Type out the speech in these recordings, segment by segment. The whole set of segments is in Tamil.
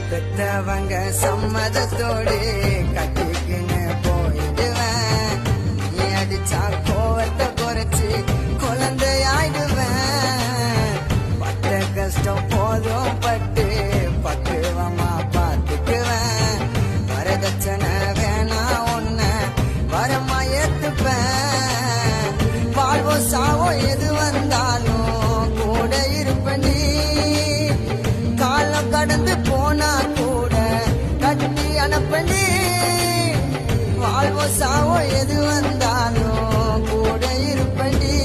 பெத்தவங்க சம்மதத்தோடு கட்டிக்கின்னு போயிடுவேன். நீ அடிச்சா கோவத்தை குறைச்சி குழந்தையாயிடுவேன். பட்ட கஷ்டம் போதும் பட்டு பக்குவமா பார்த்துக்குவேன். வரதட்சணை வேணா ஒன்ன வரமா ஏத்துப்பேன். வாழ்வோ சாவோ எது வந்தாலும் கூட இருப்பேன். காலம் கடந்து போனா கூட கட்டி அனுப்பண்டி. வாழ்வோ சாவோ எது வந்தாலும் கூட இருப்பண்டி.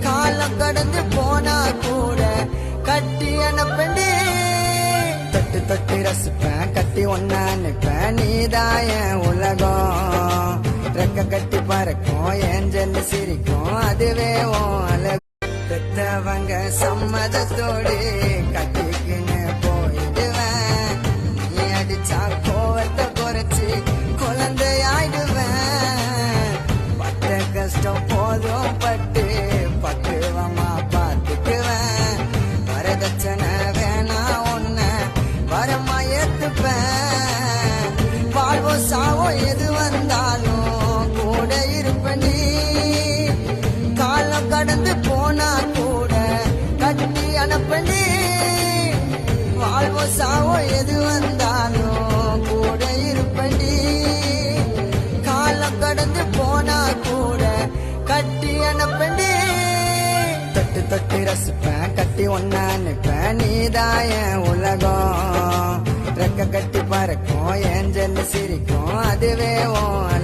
காலம் கடந்து போனா கூட கட்டி அனுப்பண்டி. தொட்டு தொட்டு ரசிப்பேன், கட்டி ஒன்னா நிப்பேன். நீதாய உலகம், ரெக்க கட்டி பறக்கும், ஏஞ்சல் சிரிக்கும், அதுவே உன் அழகு. பெத்தவங்க சம்மதத்தோடு கட்டிக்கின்னு போயிடுவேன். நீ அடிச்சா கோவத்தை குறைச்சி குழந்தையாயிடுவேன். பட்ட கஷ்டம் போதும் பட்டு பக்குவமா பார்த்துக்குவேன். வரதட்சணை வேணா ஒன்ன வரமா ஏத்துப்பேன். வாழ்வோ சாவோ எது வந்தாலும் கூட இருப்பேன். காலம் கடந்து போனா கூட கட்டி அனுப்பண்டி. வாழ்வோ சாவோ எது வந்தாலும் கூட இருப்பண்டி. காலம் கடந்து போனா கூட கட்டி அனுப்பண்டி. தொட்டு தொட்டு ரசிப்பேன், கட்டி ஒன்னா நிப்பேன். நீதாய உலகம், ரெக்க கட்டி பறக்கும், ஏஞ்சல் சிரிக்கும், அதுவே உன்